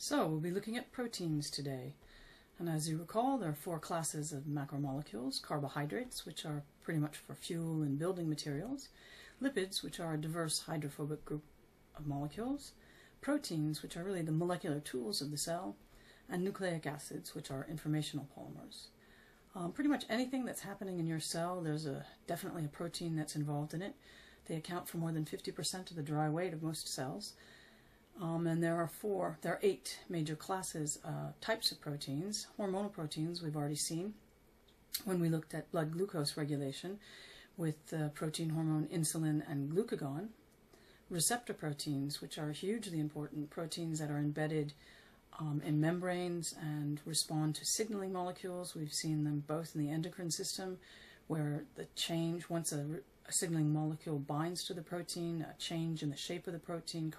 So we'll be looking at proteins today. And as you recall, there are four classes of macromolecules: carbohydrates, which are pretty much for fuel and building materials; lipids, which are a diverse hydrophobic group of molecules; proteins, which are really the molecular tools of the cell; and nucleic acids, which are informational polymers. Pretty much anything that's happening in your cell, there's definitely a protein that's involved in it. They account for more than 50% of the dry weight of most cells. And there are 8 major classes, types of proteins. Hormonal proteins we've already seen when we looked at blood glucose regulation with protein hormone insulin and glucagon. Receptor proteins, which are hugely important, proteins that are embedded in membranes and respond to signaling molecules. We've seen them both in the endocrine system, where the change, once a signaling molecule binds to the protein, a change in the shape of the protein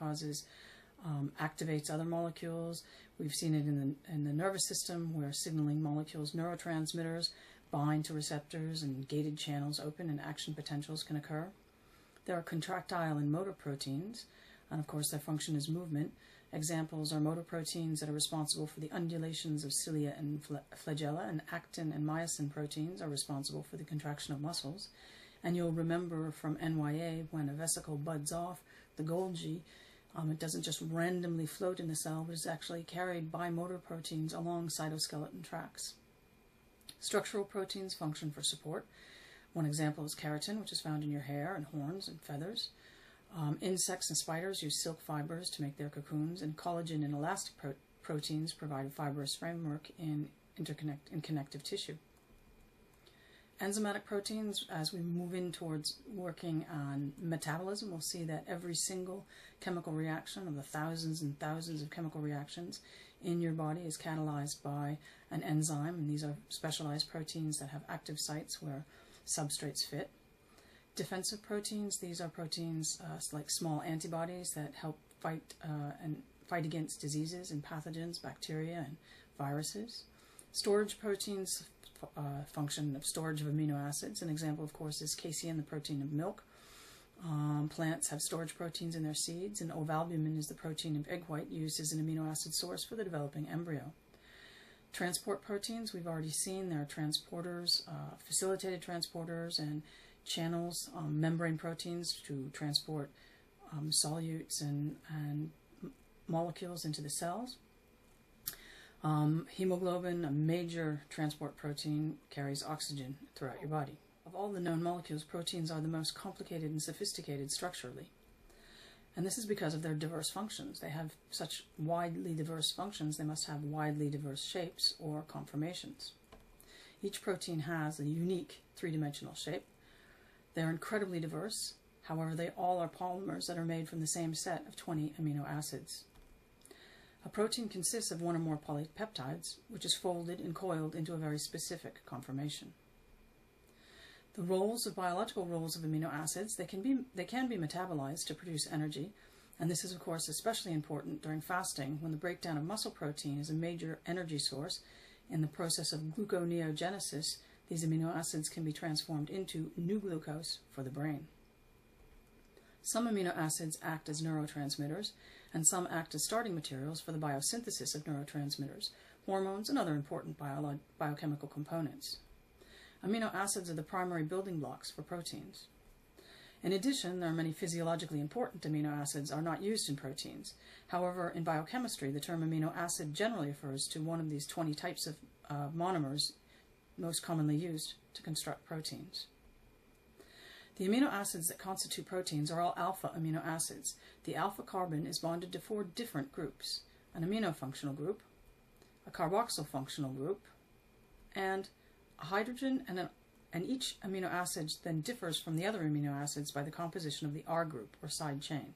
activates other molecules. We've seen it in the nervous system, where signaling molecules, neurotransmitters, bind to receptors and gated channels open and action potentials can occur. There are contractile and motor proteins, and of course their function is movement. Examples are motor proteins that are responsible for the undulations of cilia and flagella, and actin and myosin proteins are responsible for the contraction of muscles. And you'll remember from NYA, when a vesicle buds off, the Golgi, it doesn't just randomly float in the cell, but is actually carried by motor proteins along cytoskeleton tracks. Structural proteins function for support. One example is keratin, which is found in your hair and horns and feathers. Insects and spiders use silk fibers to make their cocoons, and collagen and elastic proteins provide a fibrous framework in connective tissue. Enzymatic proteins, as we move in towards working on metabolism, we'll see that every single chemical reaction of the thousands and thousands of chemical reactions in your body is catalyzed by an enzyme, and these are specialized proteins that have active sites where substrates fit. Defensive proteins, these are proteins like small antibodies that help fight against diseases and pathogens, bacteria and viruses. Storage proteins function of storage of amino acids. An example, of course, is casein, the protein of milk. Plants have storage proteins in their seeds, and ovalbumin is the protein of egg white used as an amino acid source for the developing embryo. Transport proteins, we've already seen. There are transporters, facilitated transporters, and channels, membrane proteins to transport solutes and molecules into the cells. Hemoglobin, a major transport protein, carries oxygen throughout your body. Of all the known molecules, proteins are the most complicated and sophisticated structurally. And this is because of their diverse functions. They have such widely diverse functions, they must have widely diverse shapes or conformations. Each protein has a unique three-dimensional shape. They're incredibly diverse. However, they all are polymers that are made from the same set of 20 amino acids. A protein consists of one or more polypeptides, which is folded and coiled into a very specific conformation. The biological roles of amino acids, they can be metabolized to produce energy, and this is of course especially important during fasting, when the breakdown of muscle protein is a major energy source. In the process of gluconeogenesis, these amino acids can be transformed into new glucose for the brain. Some amino acids act as neurotransmitters, and some act as starting materials for the biosynthesis of neurotransmitters, hormones, and other important biochemical components. Amino acids are the primary building blocks for proteins. In addition, there are many physiologically important amino acids are not used in proteins. However, in biochemistry, the term amino acid generally refers to one of these 20 types of monomers most commonly used to construct proteins. The amino acids that constitute proteins are all alpha amino acids. The alpha carbon is bonded to 4 different groups: an amino functional group, a carboxyl functional group, and a hydrogen, and each amino acid then differs from the other amino acids by the composition of the R group, or side chain.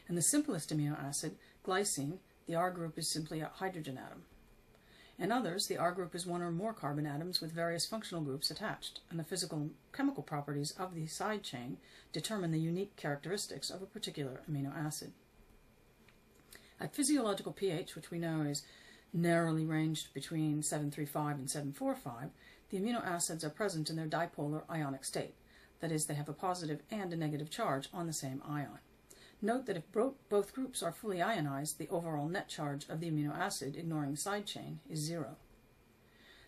In the simplest amino acid, glycine, the R group is simply a hydrogen atom. In others, the R group is one or more carbon atoms with various functional groups attached, and the physical and chemical properties of the side chain determine the unique characteristics of a particular amino acid. At physiological pH, which we know is narrowly ranged between 735 and 745, the amino acids are present in their dipolar ionic state. That is, they have a positive and a negative charge on the same ion. Note that if both groups are fully ionized, the overall net charge of the amino acid, ignoring the side chain, is 0.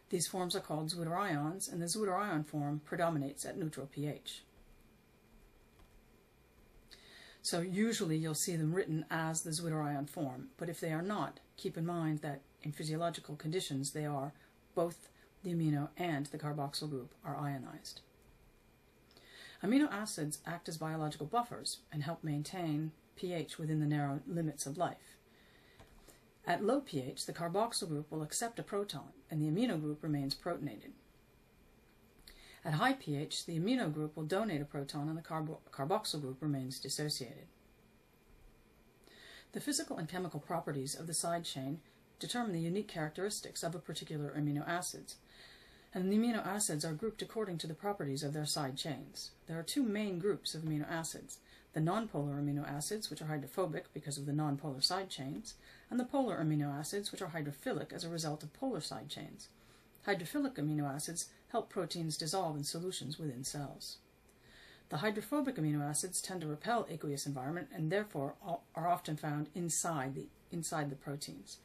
These forms are called zwitterions, and the zwitterion form predominates at neutral pH. So usually you'll see them written as the zwitterion form, but if they are not, keep in mind that in physiological conditions they are both the amino and the carboxyl group are ionized. Amino acids act as biological buffers and help maintain pH within the narrow limits of life. At low pH, the carboxyl group will accept a proton, and the amino group remains protonated. At high pH, the amino group will donate a proton, and the carboxyl group remains dissociated. The physical and chemical properties of the side chain determine the unique characteristics of a particular amino acid, and the amino acids are grouped according to the properties of their side chains. There are two main groups of amino acids: the nonpolar amino acids, which are hydrophobic because of the nonpolar side chains, and the polar amino acids, which are hydrophilic as a result of polar side chains. Hydrophilic amino acids help proteins dissolve in solutions within cells. The hydrophobic amino acids tend to repel aqueous environment and therefore are often found inside the proteins.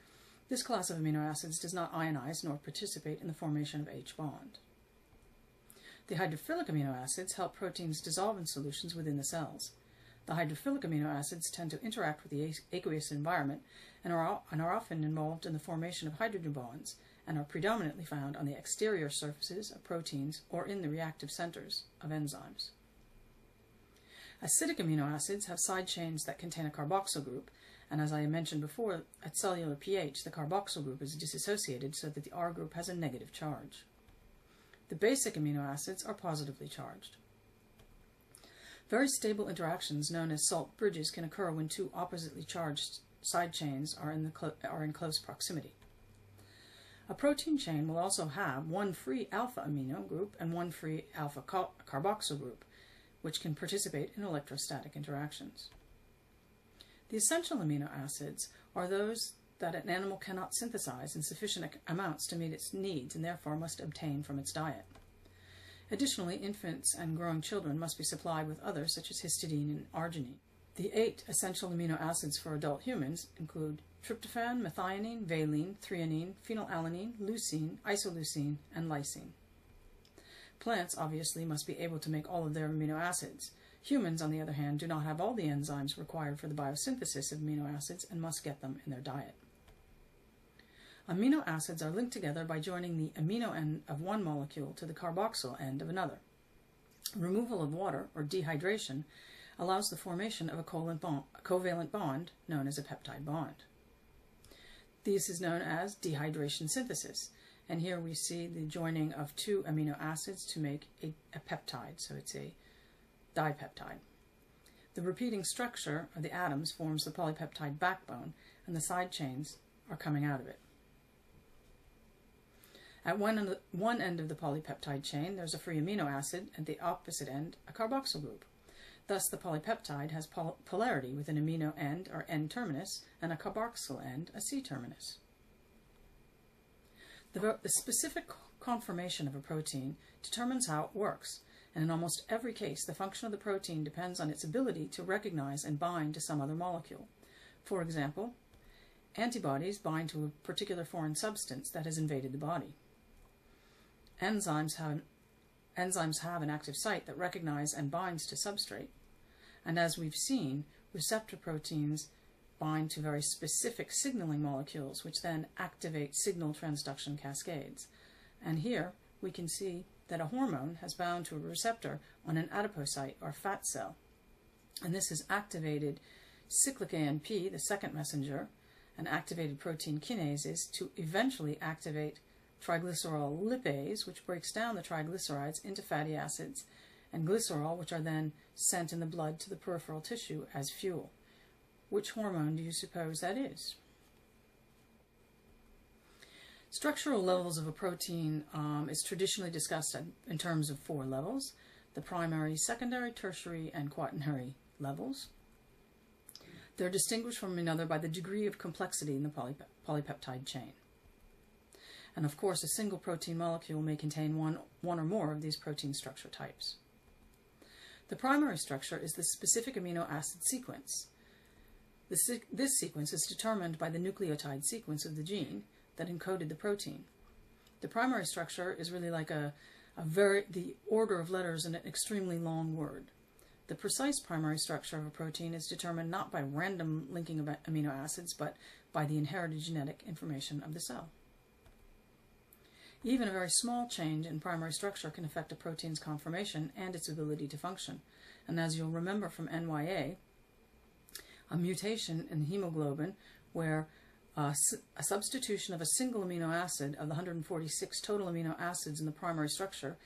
This class of amino acids does not ionize nor participate in the formation of H bond. The hydrophilic amino acids help proteins dissolve in solutions within the cells. The hydrophilic amino acids tend to interact with the aqueous environment and are often involved in the formation of hydrogen bonds and are predominantly found on the exterior surfaces of proteins or in the reactive centers of enzymes. Acidic amino acids have side chains that contain a carboxyl group, and as I mentioned before, at cellular pH, the carboxyl group is dissociated so that the R group has a negative charge. The basic amino acids are positively charged. Very stable interactions known as salt bridges can occur when two oppositely charged side chains are in close proximity. A protein chain will also have one free alpha amino group and one free alpha carboxyl group, which can participate in electrostatic interactions. The essential amino acids are those that an animal cannot synthesize in sufficient amounts to meet its needs and therefore must obtain from its diet. Additionally, infants and growing children must be supplied with others such as histidine and arginine. The 8 essential amino acids for adult humans include tryptophan, methionine, valine, threonine, phenylalanine, leucine, isoleucine, and lysine. Plants obviously must be able to make all of their amino acids. Humans, on the other hand, do not have all the enzymes required for the biosynthesis of amino acids and must get them in their diet. Amino acids are linked together by joining the amino end of one molecule to the carboxyl end of another. Removal of water, or dehydration, allows the formation of a covalent bond known as a peptide bond. This is known as dehydration synthesis, and here we see the joining of two amino acids to make a peptide, so it's a dipeptide. The repeating structure of the atoms forms the polypeptide backbone, and the side chains are coming out of it. At one end of the polypeptide chain, there's a free amino acid, and at the opposite end, a carboxyl group. Thus, the polypeptide has polarity with an amino end, or N-terminus, and a carboxyl end, a C-terminus. The specific conformation of a protein determines how it works, and in almost every case, the function of the protein depends on its ability to recognize and bind to some other molecule. For example, antibodies bind to a particular foreign substance that has invaded the body. Enzymes have an active site that recognizes and binds to substrate. And as we've seen, receptor proteins bind to very specific signaling molecules, which then activate signal transduction cascades. And here we can see that a hormone has bound to a receptor on an adipocyte or fat cell. And this has activated cyclic AMP, the second messenger, and activated protein kinases to eventually activate triglycerol lipase, which breaks down the triglycerides into fatty acids, and glycerol, which are then sent in the blood to the peripheral tissue as fuel. Which hormone do you suppose that is? Structural levels of a protein is traditionally discussed in terms of 4 levels: the primary, secondary, tertiary, and quaternary levels. They're distinguished from one another by the degree of complexity in the polypeptide chain. And of course, a single protein molecule may contain one or more of these protein structure types. The primary structure is the specific amino acid sequence, This sequence is determined by the nucleotide sequence of the gene that encoded the protein. The primary structure is really like the order of letters in an extremely long word. The precise primary structure of a protein is determined not by random linking of amino acids, but by the inherited genetic information of the cell. Even a very small change in primary structure can affect a protein's conformation and its ability to function. And as you'll remember from NYA, a mutation in the hemoglobin where a substitution of a single amino acid of the 146 total amino acids in the primary structure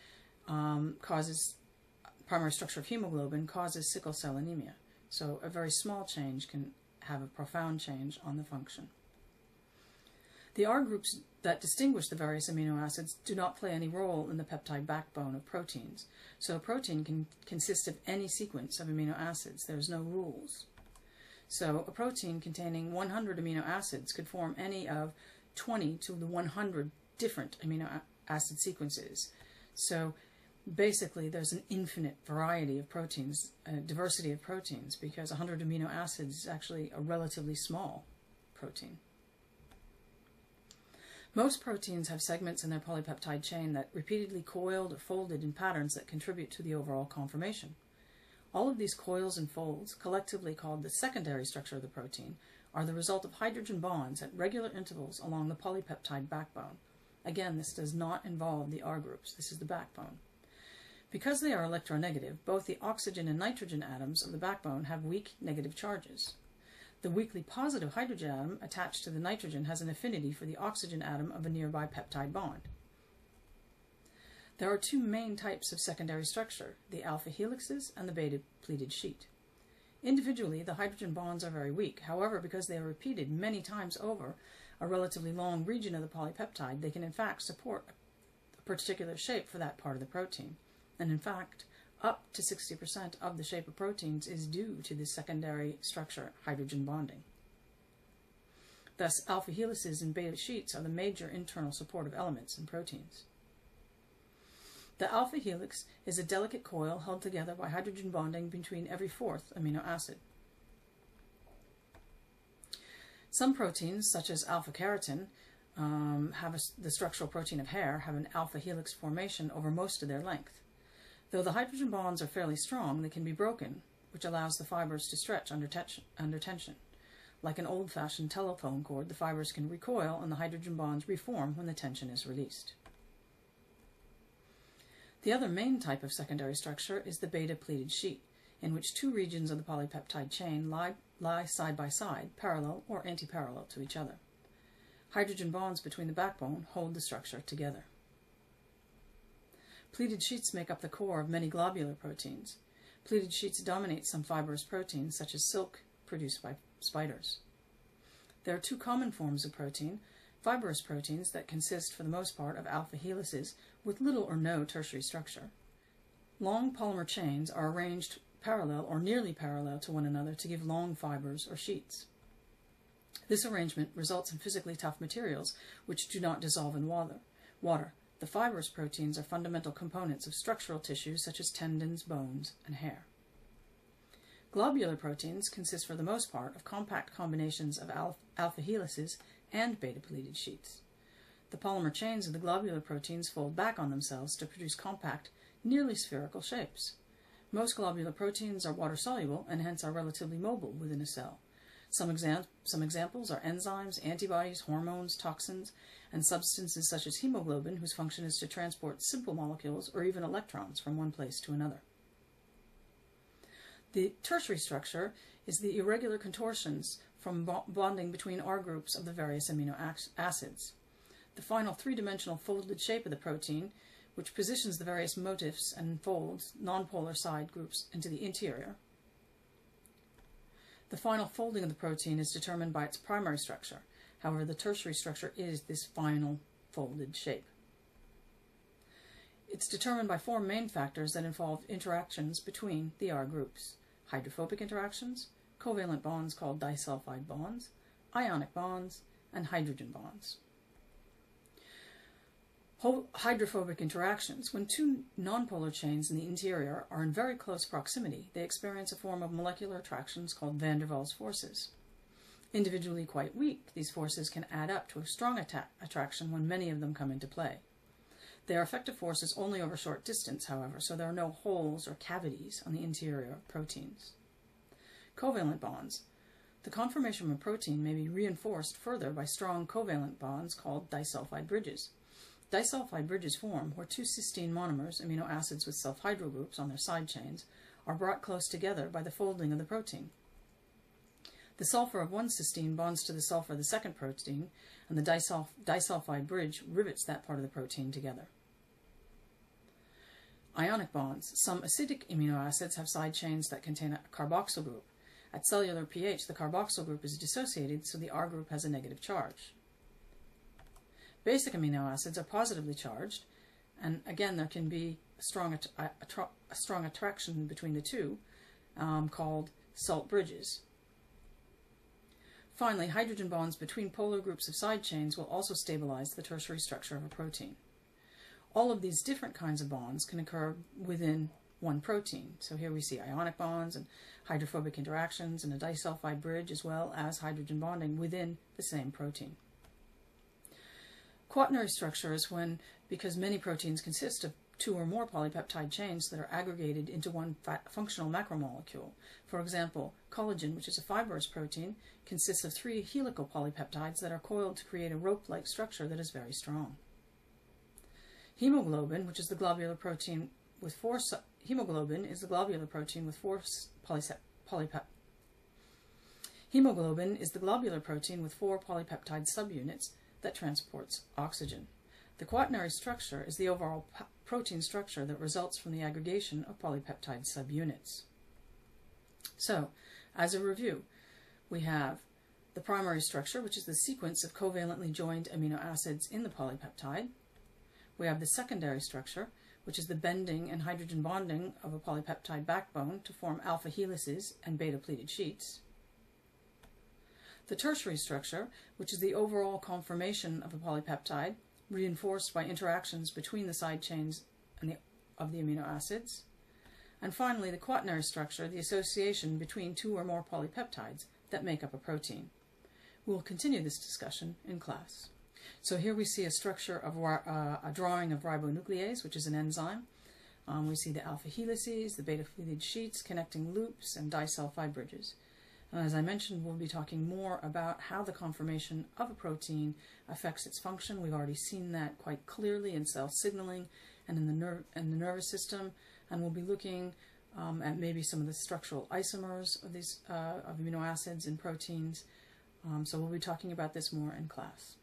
primary structure of hemoglobin causes sickle cell anemia. So a very small change can have a profound change on the function. The R groups that distinguish the various amino acids do not play any role in the peptide backbone of proteins. So a protein can consist of any sequence of amino acids. There's no rules. So a protein containing 100 amino acids could form any of 20 to the 100 different amino acid sequences. So basically there's an infinite variety of proteins, diversity of proteins, because 100 amino acids is actually a relatively small protein. Most proteins have segments in their polypeptide chain that repeatedly coiled or folded in patterns that contribute to the overall conformation. All of these coils and folds, collectively called the secondary structure of the protein, are the result of hydrogen bonds at regular intervals along the polypeptide backbone. Again, this does not involve the R groups. This is the backbone. Because they are electronegative, both the oxygen and nitrogen atoms of the backbone have weak negative charges. The weakly positive hydrogen atom attached to the nitrogen has an affinity for the oxygen atom of a nearby peptide bond. There are two main types of secondary structure, the alpha helixes and the beta pleated sheet. Individually, the hydrogen bonds are very weak. However, because they are repeated many times over a relatively long region of the polypeptide, they can in fact support a particular shape for that part of the protein. And in fact, up to 60% of the shape of proteins is due to the secondary structure, hydrogen bonding. Thus, alpha helices and beta sheets are the major internal supportive elements in proteins. The alpha helix is a delicate coil held together by hydrogen bonding between every fourth amino acid. Some proteins, such as alpha-keratin, the structural protein of hair, have an alpha helix formation over most of their length. Though the hydrogen bonds are fairly strong, they can be broken, which allows the fibers to stretch under tension. Like an old-fashioned telephone cord, the fibers can recoil and the hydrogen bonds reform when the tension is released. The other main type of secondary structure is the beta pleated sheet, in which two regions of the polypeptide chain lie side by side, parallel or anti-parallel to each other. Hydrogen bonds between the backbone hold the structure together. Pleated sheets make up the core of many globular proteins. Pleated sheets dominate some fibrous proteins, such as silk produced by spiders. There are two common forms of protein: fibrous proteins that consist for the most part of alpha helices with little or no tertiary structure. Long polymer chains are arranged parallel or nearly parallel to one another to give long fibers or sheets. This arrangement results in physically tough materials which do not dissolve in water. The fibrous proteins are fundamental components of structural tissues such as tendons, bones, and hair. Globular proteins consist for the most part of compact combinations of alpha helices and beta pleated sheets. The polymer chains of the globular proteins fold back on themselves to produce compact, nearly spherical shapes. Most globular proteins are water-soluble and hence are relatively mobile within a cell. Some examples are enzymes, antibodies, hormones, toxins, and substances such as hemoglobin, whose function is to transport simple molecules or even electrons from one place to another. The tertiary structure is the irregular contortions from bonding between R groups of the various amino acids. The final three-dimensional folded shape of the protein, which positions the various motifs and folds nonpolar side groups into the interior. The final folding of the protein is determined by its primary structure. However, the tertiary structure is this final folded shape. It's determined by four main factors that involve interactions between the R groups: hydrophobic interactions, covalent bonds called disulfide bonds, ionic bonds, and hydrogen bonds. Hydrophobic interactions. When two nonpolar chains in the interior are in very close proximity, they experience a form of molecular attractions called van der Waals forces. Individually quite weak, these forces can add up to a strong attraction when many of them come into play. They are effective forces only over short distance, however, so there are no holes or cavities on the interior of proteins. Covalent bonds. The conformation of a protein may be reinforced further by strong covalent bonds called disulfide bridges. Disulfide bridges form where two cysteine monomers, amino acids with self-hydro groups on their side chains, are brought close together by the folding of the protein. The sulfur of one cysteine bonds to the sulfur of the second protein, and the disulfide bridge rivets that part of the protein together. Ionic bonds. Some acidic amino acids have side chains that contain a carboxyl group. At cellular pH, the carboxyl group is dissociated, so the R group has a negative charge. Basic amino acids are positively charged, and again there can be a strong attraction between the two, called salt bridges. Finally, hydrogen bonds between polar groups of side chains will also stabilize the tertiary structure of a protein. All of these different kinds of bonds can occur within one protein. So here we see ionic bonds and hydrophobic interactions and a disulfide bridge, as well as hydrogen bonding within the same protein. Quaternary structure is when, because many proteins consist of two or more polypeptide chains that are aggregated into one functional macromolecule. For example, collagen, which is a fibrous protein, consists of 3 helical polypeptides that are coiled to create a rope-like structure that is very strong. Hemoglobin, which is the globular protein with 4 Hemoglobin is the globular protein with 4 polypeptide subunits that transports oxygen. The quaternary structure is the overall protein structure that results from the aggregation of polypeptide subunits. So, as a review, we have the primary structure, which is the sequence of covalently joined amino acids in the polypeptide. We have the secondary structure, which is the bending and hydrogen bonding of a polypeptide backbone to form alpha helices and beta pleated sheets. The tertiary structure, which is the overall conformation of a polypeptide, reinforced by interactions between the side chains of the amino acids. And finally, the quaternary structure, the association between 2 or more polypeptides that make up a protein. We'll continue this discussion in class. So here we see a structure of a drawing of ribonuclease, which is an enzyme. We see the alpha helices, the beta pleated sheets, connecting loops, and disulfide bridges. And as I mentioned, we'll be talking more about how the conformation of a protein affects its function. We've already seen that quite clearly in cell signaling and in the nervous system, and we'll be looking at maybe some of the structural isomers of these of amino acids in proteins. So we'll be talking about this more in class.